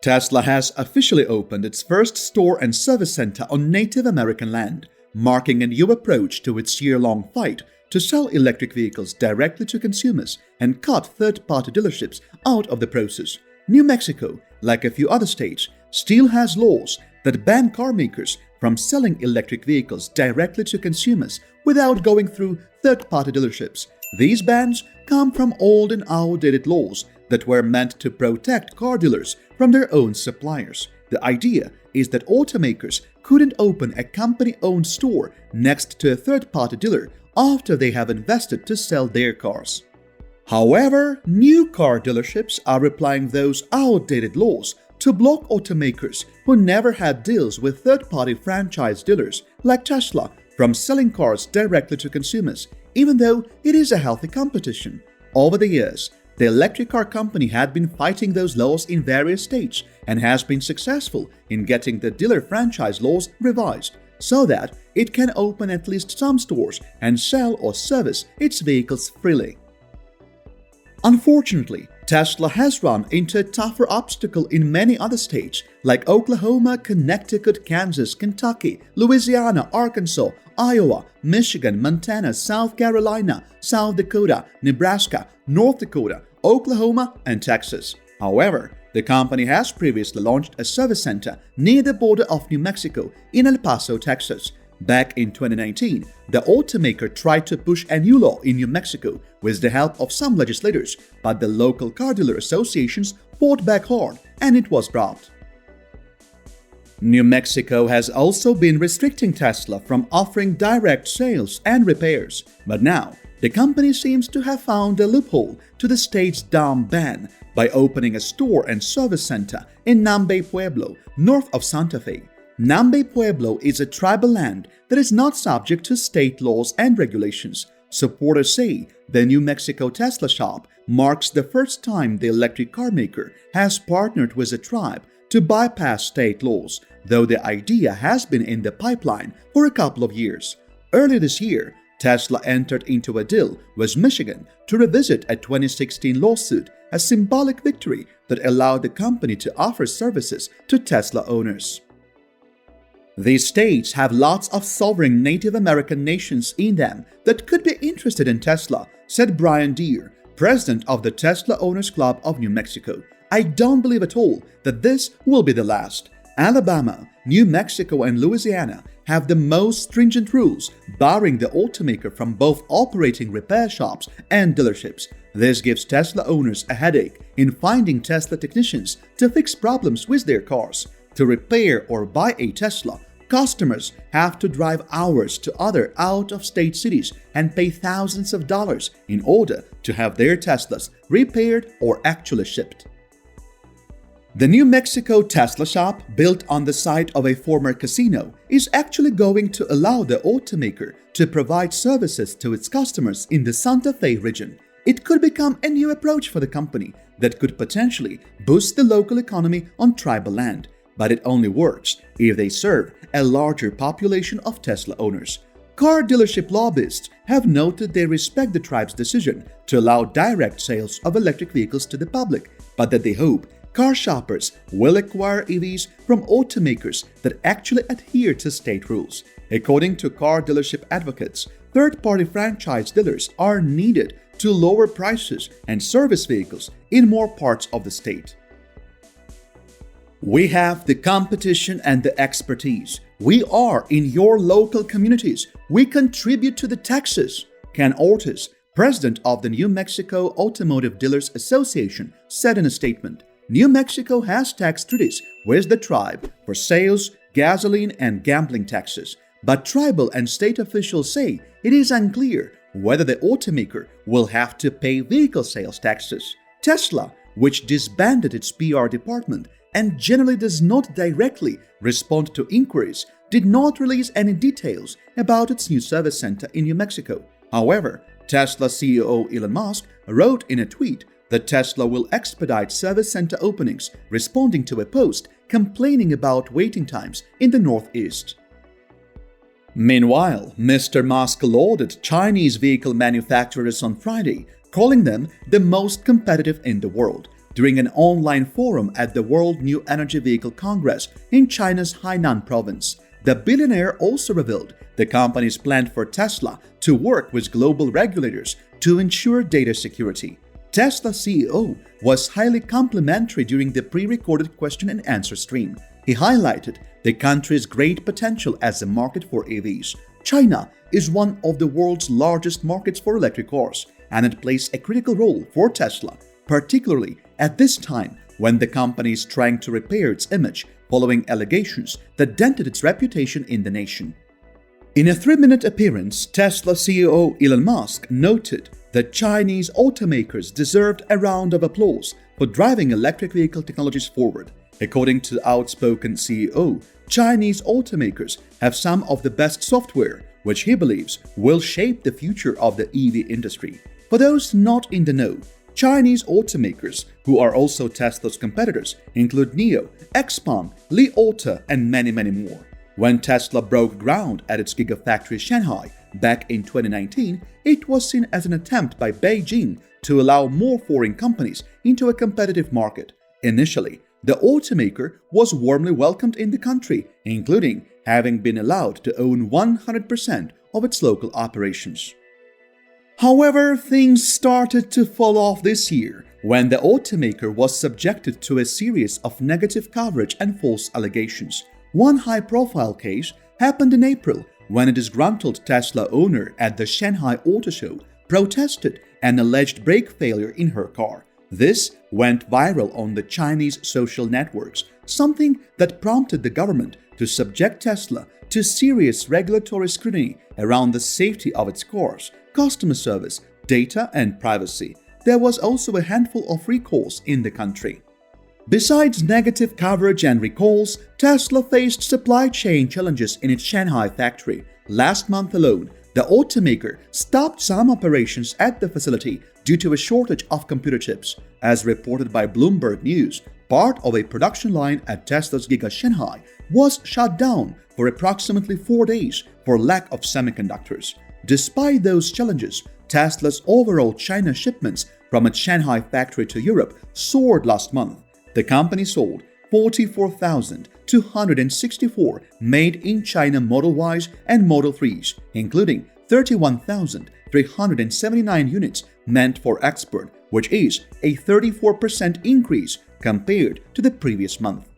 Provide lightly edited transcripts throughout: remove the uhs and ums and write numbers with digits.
Tesla has officially opened its first store and service center on Native American land, marking a new approach to its year-long fight to sell electric vehicles directly to consumers and cut third-party dealerships out of the process. New Mexico, like a few other states, still has laws that ban car makers from selling electric vehicles directly to consumers without going through third-party dealerships. These bans come from old and outdated laws that were meant to protect car dealers from their own suppliers. The idea is that automakers couldn't open a company-owned store next to a third-party dealer after they have invested to sell their cars. However, new car dealerships are applying those outdated laws to block automakers who never had deals with third-party franchise dealers like Tesla from selling cars directly to consumers, even though it is a healthy competition. Over the years, the electric car company had been fighting those laws in various states and has been successful in getting the dealer franchise laws revised so that it can open at least some stores and sell or service its vehicles freely. Unfortunately, Tesla has run into a tougher obstacle in many other states like Oklahoma, Connecticut, Kansas, Kentucky, Louisiana, Arkansas, Iowa, Michigan, Montana, South Carolina, South Dakota, Nebraska, North Dakota, Oklahoma, and Texas. However, the company has previously launched a service center near the border of New Mexico in El Paso, Texas. Back in 2019, the automaker tried to push a new law in New Mexico with the help of some legislators, but the local car dealer associations fought back hard and it was dropped. New Mexico has also been restricting Tesla from offering direct sales and repairs, but now the company seems to have found a loophole to the state's dumb ban by opening a store and service center in Nambe Pueblo, north of Santa Fe. Nambe Pueblo is a tribal land that is not subject to state laws and regulations. Supporters say the New Mexico Tesla shop marks the first time the electric car maker has partnered with a tribe to bypass state laws, though the idea has been in the pipeline for a couple of years. Earlier this year, Tesla entered into a deal with Michigan to revisit a 2016 lawsuit, a symbolic victory that allowed the company to offer services to Tesla owners. These states have lots of sovereign Native American nations in them that could be interested in Tesla, said Brian Deere, president of the Tesla Owners Club of New Mexico. I don't believe at all that this will be the last. Alabama, New Mexico, and Louisiana have the most stringent rules, barring the automaker from both operating repair shops and dealerships. This gives Tesla owners a headache in finding Tesla technicians to fix problems with their cars. To repair or buy a Tesla, customers have to drive hours to other out-of-state cities and pay thousands of dollars in order to have their Teslas repaired or actually shipped. The New Mexico Tesla shop, built on the site of a former casino, is actually going to allow the automaker to provide services to its customers in the Santa Fe region. It could become a new approach for the company that could potentially boost the local economy on tribal land. But it only works if they serve a larger population of Tesla owners. Car dealership lobbyists have noted they respect the tribe's decision to allow direct sales of electric vehicles to the public, but that they hope car shoppers will acquire EVs from automakers that actually adhere to state rules. According to car dealership advocates, third-party franchise dealers are needed to lower prices and service vehicles in more parts of the state. We have the competition and the expertise. We are in your local communities. We contribute to the taxes, Ken Ortiz, president of the New Mexico Automotive Dealers Association, said in a statement. New Mexico has tax treaties with the tribe for sales, gasoline, and gambling taxes, but tribal and state officials say it is unclear whether the automaker will have to pay vehicle sales taxes. Tesla, which disbanded its PR department and generally does not directly respond to inquiries, did not release any details about its new service center in New Mexico. However, Tesla CEO Elon Musk wrote in a tweet that Tesla will expedite service center openings, responding to a post complaining about waiting times in the Northeast. Meanwhile, Mr. Musk lauded Chinese vehicle manufacturers on Friday, calling them the most competitive in the world. during an online forum at the World New Energy Vehicle Congress in China's Hainan province. The billionaire also revealed the company's plan for Tesla to work with global regulators to ensure data security. Tesla CEO was highly complimentary during the pre-recorded question and answer stream. He highlighted the country's great potential as a market for EVs. China is one of the world's largest markets for electric cars, and it plays a critical role for Tesla, particularly at this time when the company is trying to repair its image following allegations that dented its reputation in the nation. In a 3-minute appearance, Tesla CEO Elon Musk noted that Chinese automakers deserved a round of applause for driving electric vehicle technologies forward. According to the outspoken CEO, Chinese automakers have some of the best software, which he believes will shape the future of the EV industry. For those not in the know, Chinese automakers, who are also Tesla's competitors, include NIO, XPeng, Li Auto, and many more. When Tesla broke ground at its Gigafactory Shanghai back in 2019, it was seen as an attempt by Beijing to allow more foreign companies into a competitive market. Initially, the automaker was warmly welcomed in the country, including having been allowed to own 100% of its local operations. However, things started to fall off this year when the automaker was subjected to a series of negative coverage and false allegations. One high-profile case happened in April when a disgruntled Tesla owner at the Shanghai Auto Show protested an alleged brake failure in her car. This went viral on the Chinese social networks, something that prompted the government to subject Tesla to serious regulatory scrutiny around the safety of its cars, customer service, data, and privacy. There was also a handful of recalls in the country. Besides negative coverage and recalls, Tesla faced supply chain challenges in its Shanghai factory. Last month alone, the automaker stopped some operations at the facility due to a shortage of computer chips. As reported by Bloomberg News, part of a production line at Tesla's Giga Shanghai was shut down for approximately 4 days for lack of semiconductors. Despite those challenges, Tesla's overall China shipments from its Shanghai factory to Europe soared last month. The company sold 44,264 made-in-China Model Ys and Model 3s, including 31,379 units meant for export, which is a 34% increase compared to the previous month.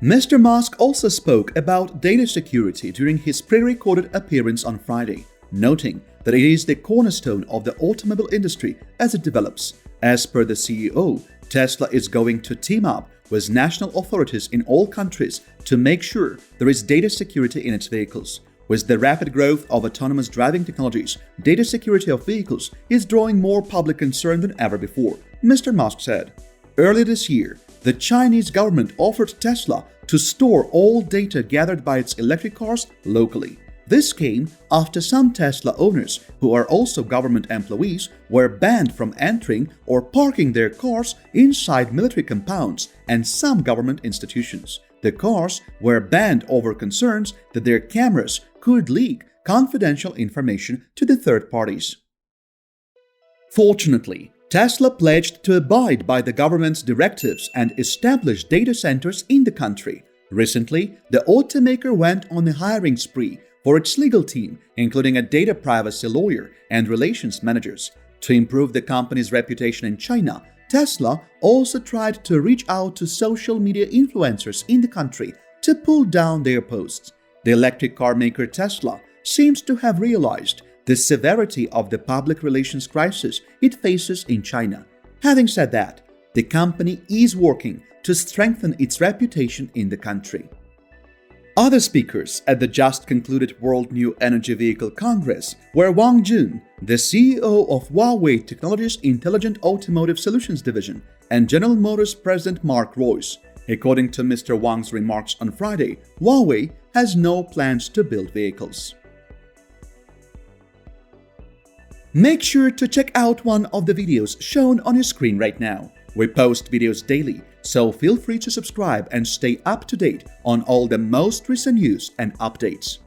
Mr. Musk also spoke about data security during his pre-recorded appearance on Friday, noting that it is the cornerstone of the automobile industry as it develops. As per the CEO, Tesla is going to team up with national authorities in all countries to make sure there is data security in its vehicles. With the rapid growth of autonomous driving technologies, data security of vehicles is drawing more public concern than ever before, Mr. Musk said. Earlier this year, the Chinese government offered Tesla to store all data gathered by its electric cars locally. This came after some Tesla owners, who are also government employees, were banned from entering or parking their cars inside military compounds and some government institutions. The cars were banned over concerns that their cameras could leak confidential information to the third parties. Fortunately, Tesla pledged to abide by the government's directives and establish data centers in the country. Recently, the automaker went on a hiring spree for its legal team, including a data privacy lawyer and relations managers. To improve the company's reputation in China, Tesla also tried to reach out to social media influencers in the country to pull down their posts. The electric car maker Tesla seems to have realized the severity of the public relations crisis it faces in China. Having said that, the company is working to strengthen its reputation in the country. Other speakers at the just concluded World New Energy Vehicle Congress were Wang Jun, the CEO of Huawei Technologies' Intelligent Automotive Solutions Division, and General Motors President Mark Reuss. According to Mr. Wang's remarks on Friday, Huawei has no plans to build vehicles. Make sure to check out one of the videos shown on your screen right now. We post videos daily, so feel free to subscribe and stay up to date on all the most recent news and updates.